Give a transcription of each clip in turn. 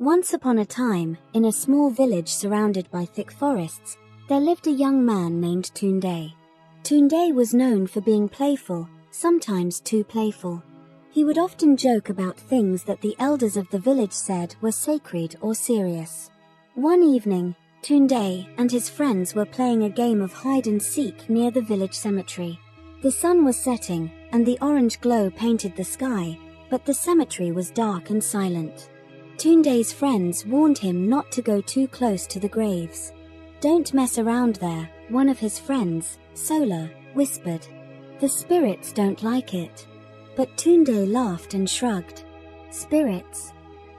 Once upon a time, in a small village surrounded by thick forests, there lived a young man named Tunde. Tunde was known for being playful, sometimes too playful. He would often joke about things that the elders of the village said were sacred or serious. One evening, Tunde and his friends were playing a game of hide-and-seek near the village cemetery. The sun was setting, and the orange glow painted the sky, but the cemetery was dark and silent. Tunde's friends warned him not to go too close to the graves. "Don't mess around there," one of his friends, Sola, whispered. "The spirits don't like it." But Tunde laughed and shrugged. "Spirits?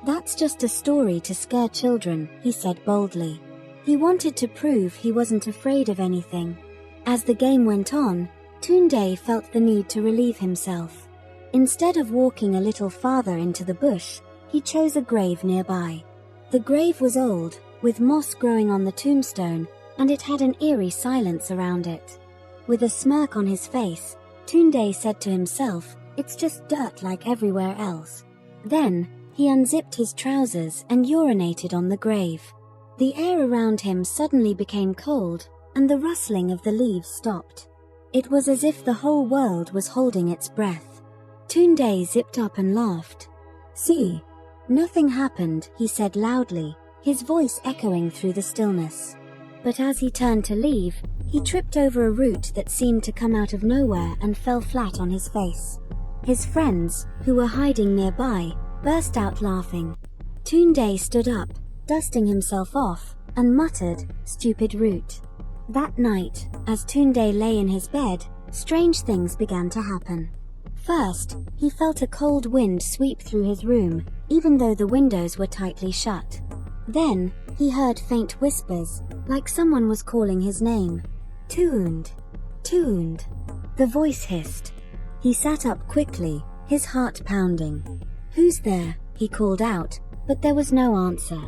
That's just a story to scare children," he said boldly. He wanted to prove he wasn't afraid of anything. As the game went on, Tunde felt the need to relieve himself. Instead of walking a little farther into the bush, he chose a grave nearby. The grave was old, with moss growing on the tombstone, and it had an eerie silence around it. With a smirk on his face, Tunde said to himself, "It's just dirt like everywhere else." Then, he unzipped his trousers and urinated on the grave. The air around him suddenly became cold, and the rustling of the leaves stopped. It was as if the whole world was holding its breath. Tunde zipped up and laughed. "See? Nothing happened," he said loudly, his voice echoing through the stillness. But as he turned to leave, he tripped over a root that seemed to come out of nowhere and fell flat on his face. His friends, who were hiding nearby, burst out laughing. Tunde stood up, dusting himself off, and muttered, "Stupid root." That night, as Tunde lay in his bed, strange things began to happen. First, he felt a cold wind sweep through his room, even though the windows were tightly shut. Then, he heard faint whispers, like someone was calling his name. "Tunde, Tunde," the voice hissed. He sat up quickly, his heart pounding. "Who's there?" he called out, but there was no answer.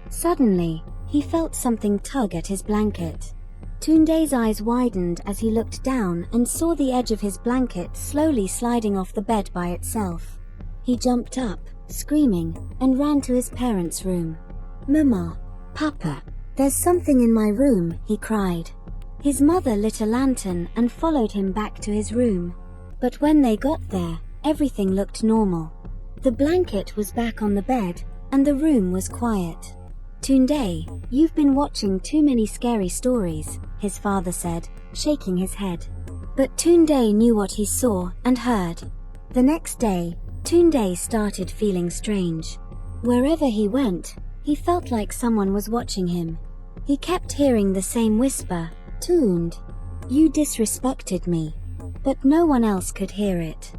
Suddenly, he felt something tug at his blanket. Tunde's eyes widened as he looked down and saw the edge of his blanket slowly sliding off the bed by itself. He jumped up, screaming, and ran to his parents' room. "Mama, Papa, there's something in my room," he cried. His mother lit a lantern and followed him back to his room. But when they got there, everything looked normal. The blanket was back on the bed, and the room was quiet. "Tunde, you've been watching too many scary stories," his father said, shaking his head. But Tunde knew what he saw and heard. The next day, Tunde started feeling strange. Wherever he went, he felt like someone was watching him. He kept hearing the same whisper, "Tunde, you disrespected me." But no one else could hear it.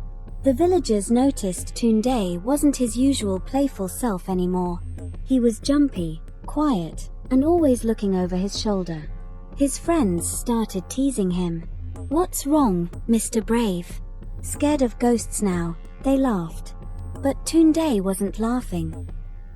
The villagers noticed Tunde wasn't his usual playful self anymore. He was jumpy, quiet, and always looking over his shoulder. His friends started teasing him. "What's wrong, Mr. Brave? Scared of ghosts now?" they laughed. But Tunde wasn't laughing.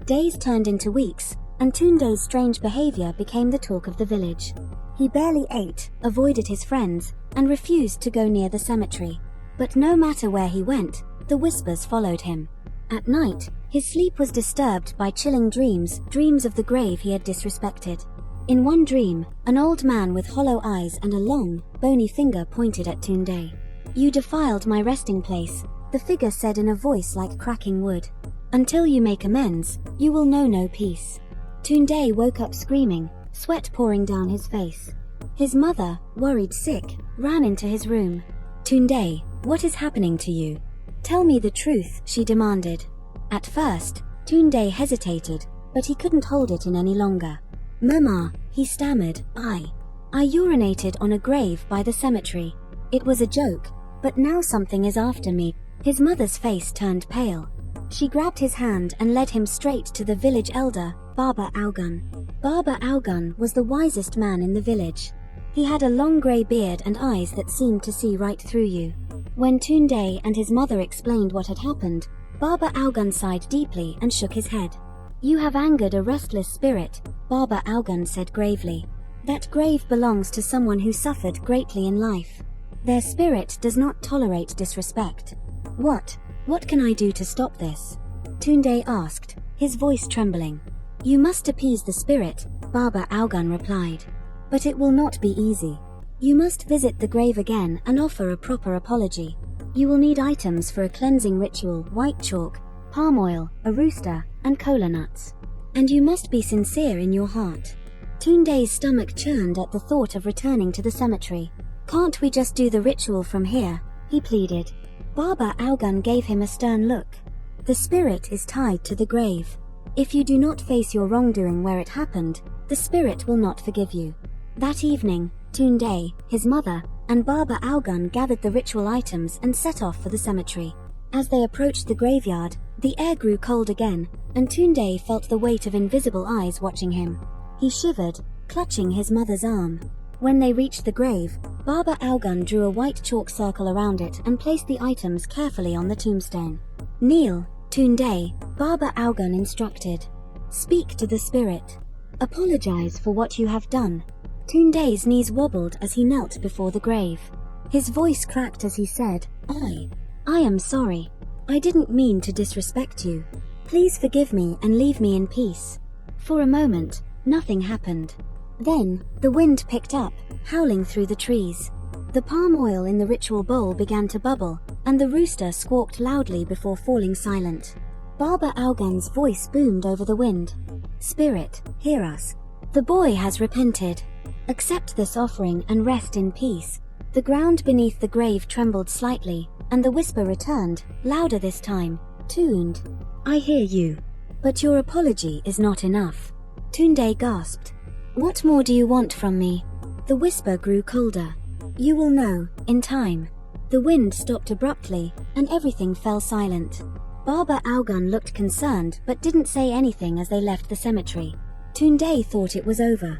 Days turned into weeks, and Tunde's strange behavior became the talk of the village. He barely ate, avoided his friends, and refused to go near the cemetery. But no matter where he went, the whispers followed him. At night, his sleep was disturbed by chilling dreams of the grave he had disrespected. In one dream, an old man with hollow eyes and a long, bony finger pointed at Tunde. "You defiled my resting place," the figure said in a voice like cracking wood. "Until you make amends, you will know no peace." Tunde woke up screaming, sweat pouring down his face. His mother, worried sick, ran into his room. "Tunde, what is happening to you? Tell me the truth," she demanded. At first, Tunde hesitated, but he couldn't hold it in any longer. "Mama," he stammered, I urinated on a grave by the cemetery. It was a joke, but now something is after me." His mother's face turned pale. She grabbed his hand and led him straight to the village elder, Baba Augun. Baba Augun was the wisest man in the village. He had a long grey beard and eyes that seemed to see right through you. When Tunde and his mother explained what had happened, Baba Augun sighed deeply and shook his head. "You have angered a restless spirit," Baba Augun said gravely. "That grave belongs to someone who suffered greatly in life. Their spirit does not tolerate disrespect." What can I do to stop this?" Tunde asked, his voice trembling. "You must appease the spirit," Baba Augun replied. "But it will not be easy. You must visit the grave again and offer a proper apology. You will need items for a cleansing ritual, white chalk, palm oil, a rooster, and kola nuts. And you must be sincere in your heart." Tunde's stomach churned at the thought of returning to the cemetery. "Can't we just do the ritual from here?" he pleaded. Baba Augun gave him a stern look. "The spirit is tied to the grave. If you do not face your wrongdoing where it happened, the spirit will not forgive you." That evening, Tunde, his mother, and Baba Augun gathered the ritual items and set off for the cemetery. As they approached the graveyard, the air grew cold again, and Tunde felt the weight of invisible eyes watching him. He shivered, clutching his mother's arm. When they reached the grave, Baba Augun drew a white chalk circle around it and placed the items carefully on the tombstone. "Kneel, Tunde," Baba Augun instructed. "Speak to the spirit. Apologize for what you have done." Tunde's knees wobbled as he knelt before the grave. His voice cracked as he said, I am sorry. I didn't mean to disrespect you. Please forgive me and leave me in peace." For a moment, nothing happened. Then, the wind picked up, howling through the trees. The palm oil in the ritual bowl began to bubble, and the rooster squawked loudly before falling silent. Baba Augun's voice boomed over the wind. "Spirit, hear us. The boy has repented. Accept this offering and rest in peace." The ground beneath the grave trembled slightly, and the whisper returned, louder this time, tuned. "I hear you. But your apology is not enough." Tunde gasped. "What more do you want from me?" The whisper grew colder. "You will know, in time." The wind stopped abruptly, and everything fell silent. Baba Augun looked concerned but didn't say anything as they left the cemetery. Tunde thought it was over.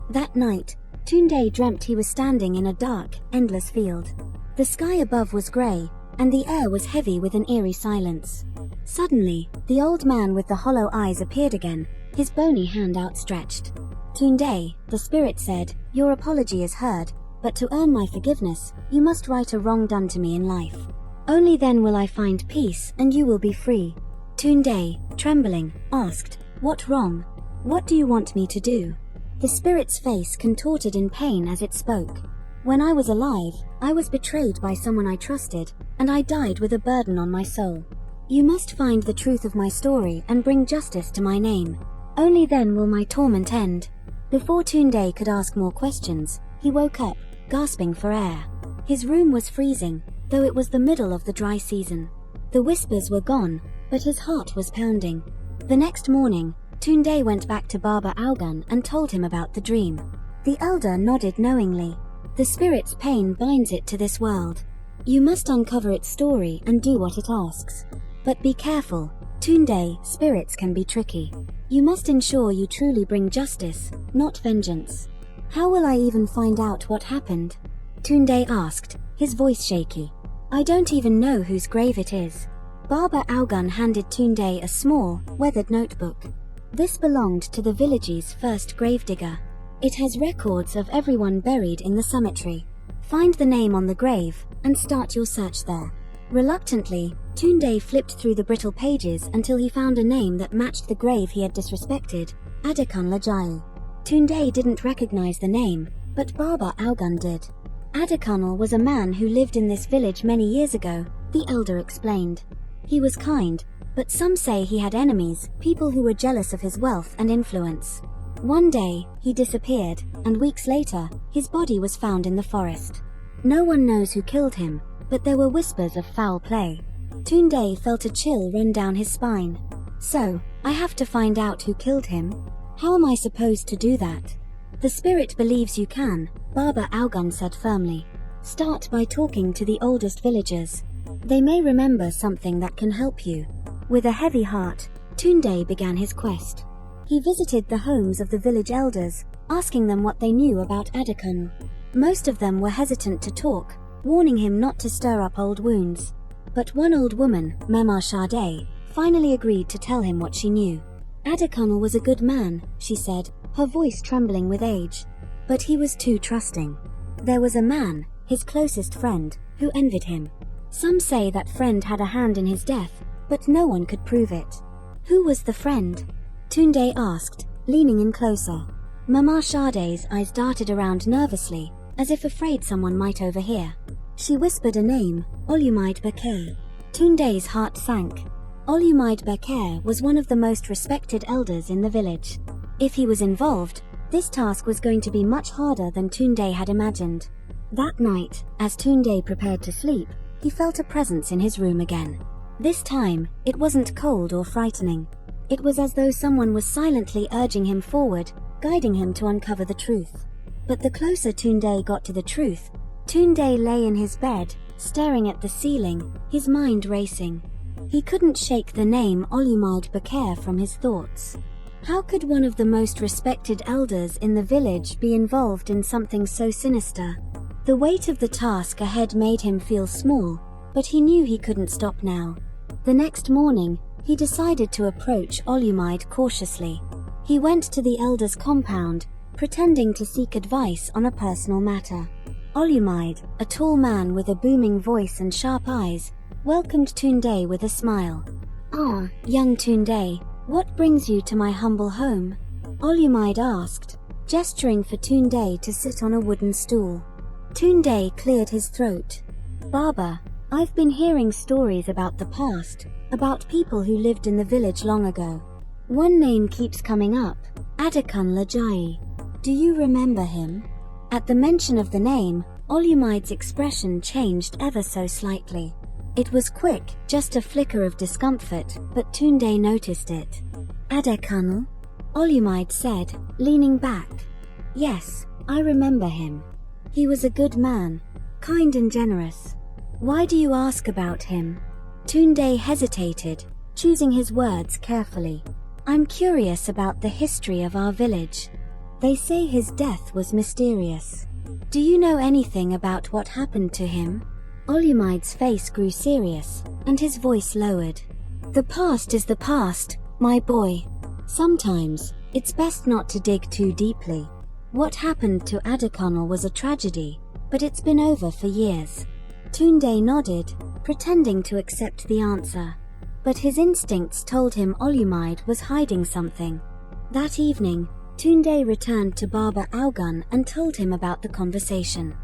That night, Tunde dreamt he was standing in a dark, endless field. The sky above was grey, and the air was heavy with an eerie silence. Suddenly, the old man with the hollow eyes appeared again, his bony hand outstretched. "Tunde," the spirit said, "your apology is heard, but to earn my forgiveness, you must right a wrong done to me in life. Only then will I find peace and you will be free." Tunde, trembling, asked, "What wrong? What do you want me to do?" The spirit's face contorted in pain as it spoke. "When I was alive, I was betrayed by someone I trusted, and I died with a burden on my soul. You must find the truth of my story and bring justice to my name. Only then will my torment end." Before Tunde could ask more questions, he woke up, gasping for air. His room was freezing, though it was the middle of the dry season. The whispers were gone, but his heart was pounding. The next morning, Tunde went back to Baba Augun and told him about the dream. The elder nodded knowingly. "The spirit's pain binds it to this world. You must uncover its story and do what it asks. But be careful, Tunde, spirits can be tricky. You must ensure you truly bring justice, not vengeance." "How will I even find out what happened?" Tunde asked, his voice shaky. "I don't even know whose grave it is." Baba Augun handed Tunde a small, weathered notebook. This belonged to the village's first gravedigger. It has records of everyone buried in the cemetery. Find the name on the grave and start your search there. Reluctantly, Tunde flipped through the brittle pages until he found a name that matched the grave he had disrespected, Adekun Lajayi. Tunde didn't recognize the name, but Baba Augun did. Adekunle was a man who lived in this village many years ago, the elder explained. He was kind, but some say he had enemies, people who were jealous of his wealth and influence. One day, he disappeared, and weeks later, his body was found in the forest. No one knows who killed him, but there were whispers of foul play. Tunde felt a chill run down his spine. "So, I have to find out who killed him? How am I supposed to do that?" "The spirit believes you can," Baba Augun said firmly. "Start by talking to the oldest villagers. They may remember something that can help you." With a heavy heart, Tunde began his quest. He visited the homes of the village elders, asking them what they knew about Adekun. Most of them were hesitant to talk, warning him not to stir up old wounds. But one old woman, Mema Sade, finally agreed to tell him what she knew. "Adekun was a good man," she said, her voice trembling with age. "But he was too trusting. There was a man, his closest friend, who envied him. Some say that friend had a hand in his death, but no one could prove it." "Who was the friend?" Tunde asked, leaning in closer. Mama Sade's eyes darted around nervously, as if afraid someone might overhear. She whispered a name, Olumide Bekir. Tunde's heart sank. Olumide Bekir was one of the most respected elders in the village. If he was involved, this task was going to be much harder than Tunde had imagined. That night, as Tunde prepared to sleep, he felt a presence in his room again. This time, it wasn't cold or frightening. It was as though someone was silently urging him forward, guiding him to uncover the truth. But the closer Tunde got to the truth, Tunde lay in his bed, staring at the ceiling, his mind racing. He couldn't shake the name Olumide Bekir from his thoughts. How could one of the most respected elders in the village be involved in something so sinister? The weight of the task ahead made him feel small, but he knew he couldn't stop now. The next morning, he decided to approach Olumide cautiously. He went to the elder's compound, pretending to seek advice on a personal matter. Olumide, a tall man with a booming voice and sharp eyes, welcomed Tunde with a smile. "Ah, young Tunde, what brings you to my humble home?" Olumide asked, gesturing for Tunde to sit on a wooden stool. Tunde cleared his throat. "Baba, I've been hearing stories about the past, about people who lived in the village long ago. One name keeps coming up, Adekun Lajayi. Do you remember him?" At the mention of the name, Olumide's expression changed ever so slightly. It was quick, just a flicker of discomfort, but Tunde noticed it. "Adekun?" Olumide said, leaning back. "Yes, I remember him. He was a good man, kind and generous. Why do you ask about him?" Tunde hesitated, choosing his words carefully. "I'm curious about the history of our village. They say his death was mysterious. Do you know anything about what happened to him?" Olumide's face grew serious, and his voice lowered. "The past is the past, my boy. Sometimes, it's best not to dig too deeply. What happened to Adekun was a tragedy, but it's been over for years." Tunde nodded, pretending to accept the answer. But his instincts told him Olumide was hiding something. That evening, Tunde returned to Baba Augun and told him about the conversation.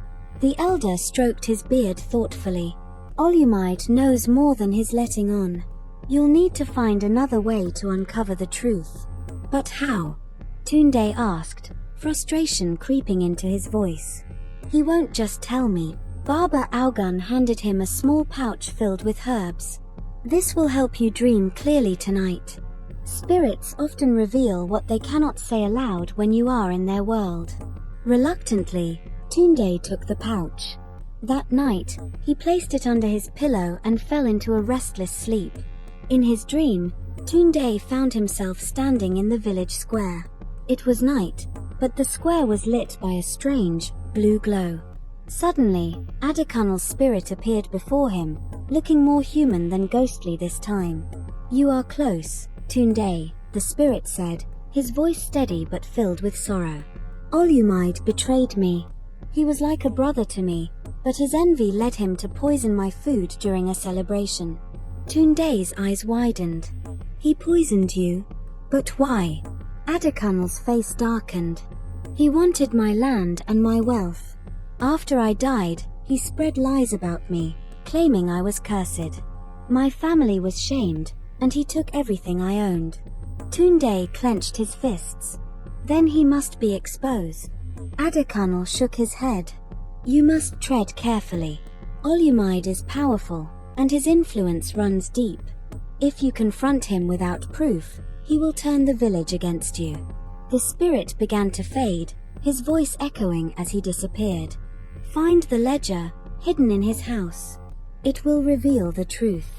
The elder stroked his beard thoughtfully. "Olumide knows more than he's letting on. You'll need to find another way to uncover the truth." "But how?" Tunde asked, frustration creeping into his voice. "He won't just tell me." Baba Augun handed him a small pouch filled with herbs. "This will help you dream clearly tonight. Spirits often reveal what they cannot say aloud when you are in their world." Reluctantly, Tunde took the pouch. That night, he placed it under his pillow and fell into a restless sleep. In his dream, Tunde found himself standing in the village square. It was night, but the square was lit by a strange, blue glow. Suddenly, Adekun's spirit appeared before him, looking more human than ghostly this time. "You are close, Tunde," the spirit said, his voice steady but filled with sorrow. "Olumide betrayed me. He was like a brother to me, but his envy led him to poison my food during a celebration." Tunde's eyes widened. "He poisoned you? But why?" Adekun's face darkened. "He wanted my land and my wealth. After I died, he spread lies about me, claiming I was cursed. My family was shamed, and he took everything I owned." Tunde clenched his fists. "Then he must be exposed." Adekun shook his head. "You must tread carefully. Olumide is powerful, and his influence runs deep. If you confront him without proof, he will turn the village against you." The spirit began to fade, his voice echoing as he disappeared. "Find the ledger, hidden in his house. It will reveal the truth."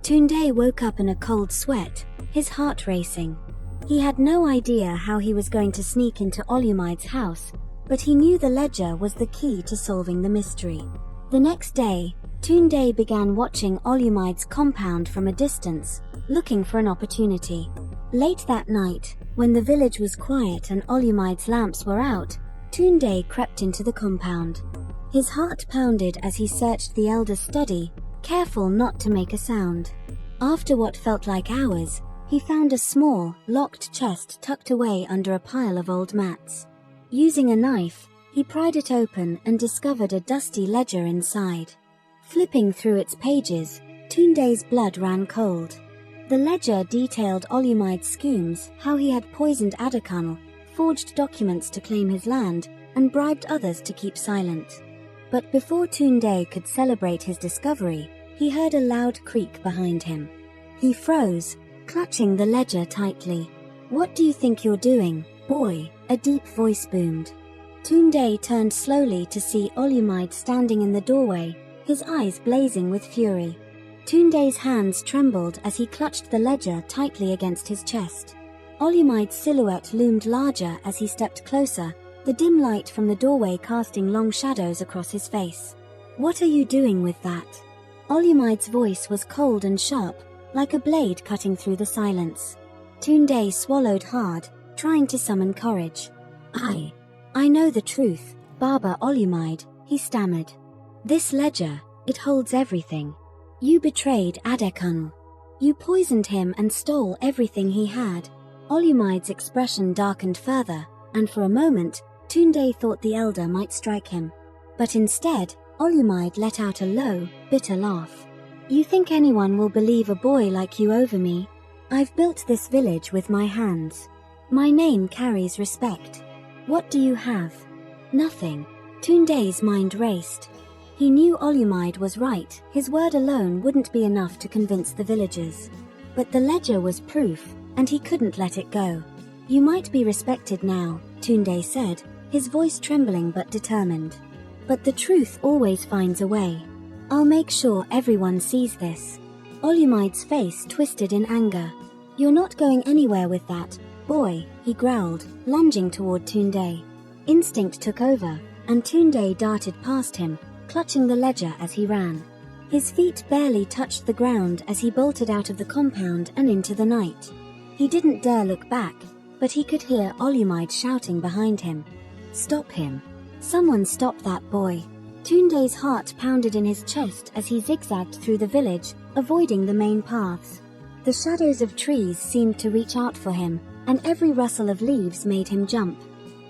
Tunde woke up in a cold sweat, his heart racing. He had no idea how he was going to sneak into Olumide's house, but he knew the ledger was the key to solving the mystery. The next day, Tunde began watching Olumide's compound from a distance, looking for an opportunity. Late that night, when the village was quiet and Olumide's lamps were out, Tunde crept into the compound. His heart pounded as he searched the elder's study, careful not to make a sound. After what felt like hours, He found a small, locked chest tucked away under a pile of old mats. Using a knife, he pried it open and discovered a dusty ledger inside. Flipping through its pages, Tunde's blood ran cold. The ledger detailed Olumide's schemes, how he had poisoned Adekunle, forged documents to claim his land, and bribed others to keep silent. But before Tunde could celebrate his discovery, he heard a loud creak behind him. He froze, clutching the ledger tightly. "What do you think you're doing, boy?" a deep voice boomed. Tunde turned slowly to see Olumide standing in the doorway, his eyes blazing with fury. Tunde's hands trembled as he clutched the ledger tightly against his chest. Olumide's silhouette loomed larger as he stepped closer, the dim light from the doorway casting long shadows across his face. "What are you doing with that?" Olumide's voice was cold and sharp, like a blade cutting through the silence. Tunde swallowed hard, trying to summon courage. I know the truth, Baba Olumide," he stammered. "This ledger, it holds everything. You betrayed Adekunle. You poisoned him and stole everything he had." Olumide's expression darkened further, and for a moment, Tunde thought the elder might strike him. But instead, Olumide let out a low, bitter laugh. "You think anyone will believe a boy like you over me? I've built this village with my hands. My name carries respect. What do you have?" "Nothing." Tunde's mind raced. He knew Olumide was right, his word alone wouldn't be enough to convince the villagers. But the ledger was proof, and he couldn't let it go. "You might be respected now," Tunde said, his voice trembling but determined. "But the truth always finds a way. I'll make sure everyone sees this." Olumide's face twisted in anger. "You're not going anywhere with that, boy," he growled, lunging toward Tunde. Instinct took over, and Tunde darted past him, clutching the ledger as he ran. His feet barely touched the ground as he bolted out of the compound and into the night. He didn't dare look back, but he could hear Olumide shouting behind him. "Stop him! Someone stop that boy!" Tunde's heart pounded in his chest as he zigzagged through the village, avoiding the main paths. The shadows of trees seemed to reach out for him, and every rustle of leaves made him jump.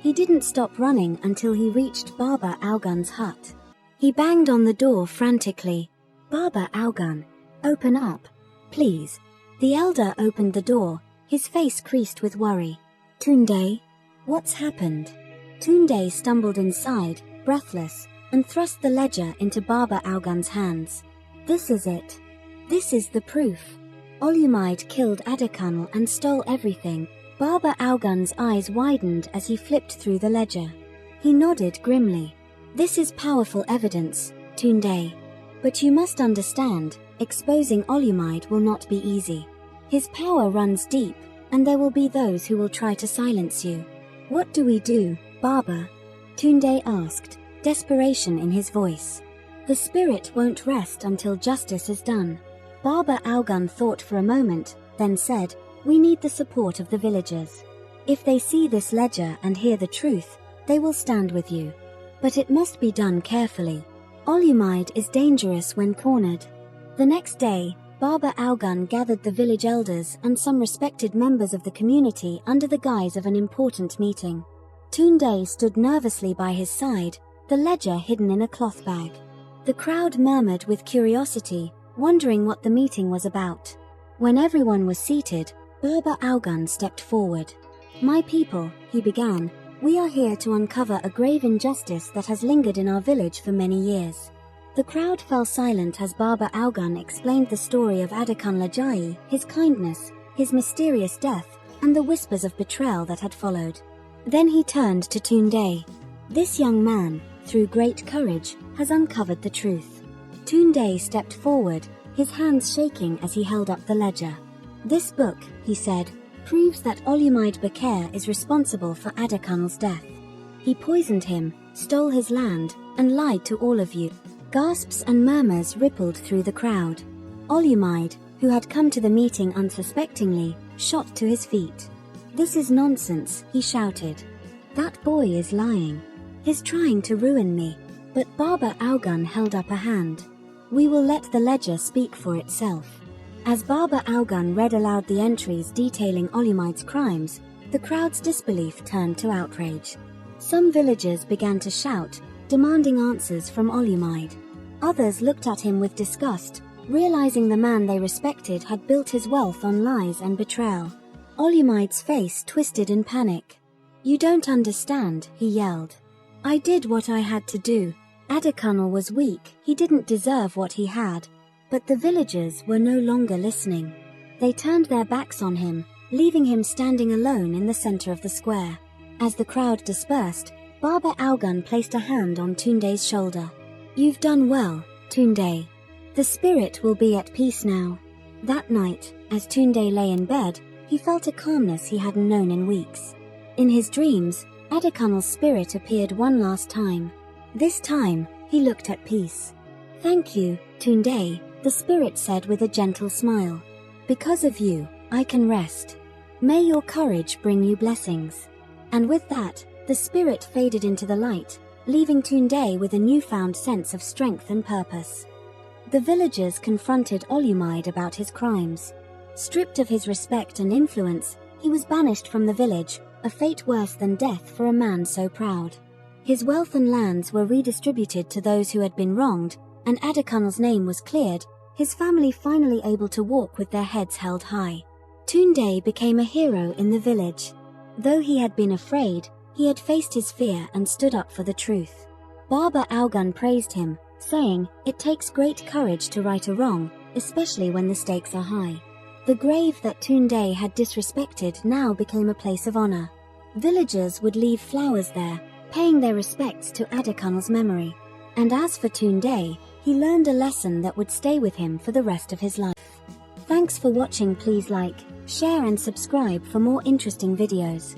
He didn't stop running until he reached Baba Augun's hut. He banged on the door frantically. "Baba Augun, open up, please." The elder opened the door, his face creased with worry. "Tunde, what's happened?" Tunde stumbled inside, breathless, and thrust the ledger into Baba Augun's hands. "This is it. This is the proof. Olumide killed Adekunle and stole everything." Baba Augun's eyes widened as he flipped through the ledger. He nodded grimly. "This is powerful evidence, Tunde. But you must understand, exposing Olumide will not be easy. His power runs deep, and there will be those who will try to silence you." "What do we do, Baba?" Tunde asked, desperation in his voice. "The spirit won't rest until justice is done." Baba Augun thought for a moment, then said, "We need the support of the villagers. If they see this ledger and hear the truth, they will stand with you. But it must be done carefully. Olumide is dangerous when cornered." The next day, Baba Augun gathered the village elders and some respected members of the community under the guise of an important meeting. Tunde stood nervously by his side, the ledger hidden in a cloth bag. The crowd murmured with curiosity, wondering what the meeting was about. When everyone was seated, Baba Augun stepped forward. "My people," he began, "we are here to uncover a grave injustice that has lingered in our village for many years." The crowd fell silent as Baba Augun explained the story of Adekunle Ajayi, his kindness, his mysterious death, and the whispers of betrayal that had followed. Then he turned to Tunde. "This young man, through great courage, has uncovered the truth." Tunde stepped forward, his hands shaking as he held up the ledger. "This book," he said, "proves that Olumide Bakare is responsible for Adekunle's death. He poisoned him, stole his land, and lied to all of you." Gasps and murmurs rippled through the crowd. Olumide, who had come to the meeting unsuspectingly, shot to his feet. "This is nonsense," he shouted. "That boy is lying. He's trying to ruin me." But Baba Augun held up a hand. "We will let the ledger speak for itself." As Baba Augun read aloud the entries detailing Olumide's crimes, the crowd's disbelief turned to outrage. Some villagers began to shout, demanding answers from Olumide. Others looked at him with disgust, realizing the man they respected had built his wealth on lies and betrayal. Olumide's face twisted in panic. "You don't understand," he yelled. "I did what I had to do. Adekunle was weak, he didn't deserve what he had." But the villagers were no longer listening. They turned their backs on him, leaving him standing alone in the center of the square. As the crowd dispersed, Baba Augun placed a hand on Tunde's shoulder. "You've done well, Tunde. The spirit will be at peace now." That night, as Tunde lay in bed, he felt a calmness he hadn't known in weeks. In his dreams, Adekunle's spirit appeared one last time. This time, he looked at peace. "Thank you, Tunde," the spirit said with a gentle smile. "Because of you, I can rest. May your courage bring you blessings." And with that, the spirit faded into the light, leaving Tunde with a newfound sense of strength and purpose. The villagers confronted Olumide about his crimes. Stripped of his respect and influence, he was banished from the village, a fate worse than death for a man so proud. His wealth and lands were redistributed to those who had been wronged, and Adekunle's name was cleared, his family finally able to walk with their heads held high. Tunde became a hero in the village. Though he had been afraid, he had faced his fear and stood up for the truth. Baba Augun praised him, saying, "It takes great courage to right a wrong, especially when the stakes are high." The grave that Tunde had disrespected now became a place of honor. Villagers would leave flowers there, paying their respects to Adekunle's memory. And as for Tunde, he learned a lesson that would stay with him for the rest of his life. Thanks for watching. Please like, share and subscribe for more interesting videos.